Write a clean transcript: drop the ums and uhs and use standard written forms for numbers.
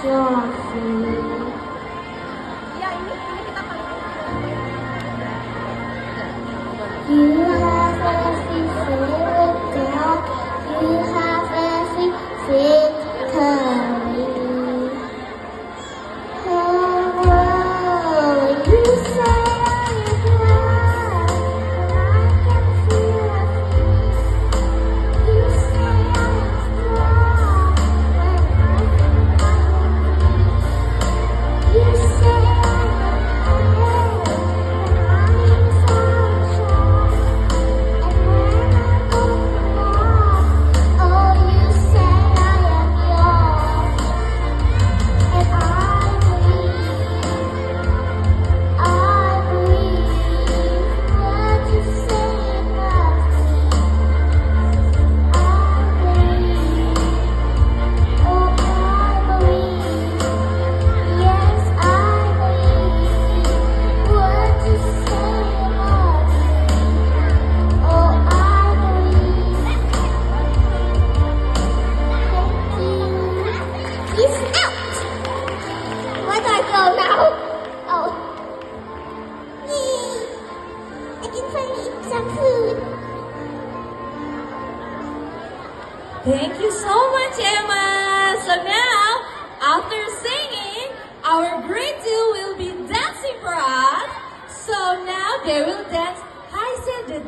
your feet. You have every favorite girl. You have every victory. Oh, you say I'm glad, and I can feel it. You say I'm strong, when I think I'm weak. You say I'm afraid, and I'm sunshine. And when I open up, oh, you say I am yours, and I believe what you say about me. I believe, oh, I believe, yes, I believe what you say about me. Oh, I believe. Thank you. Peace out. Where do I go now? Oh. Yay! I can finally eat some food. Thank you so much, Emma. So now, after singing, our grade 2 will be dancing for us. So now they will dance. Hi, said the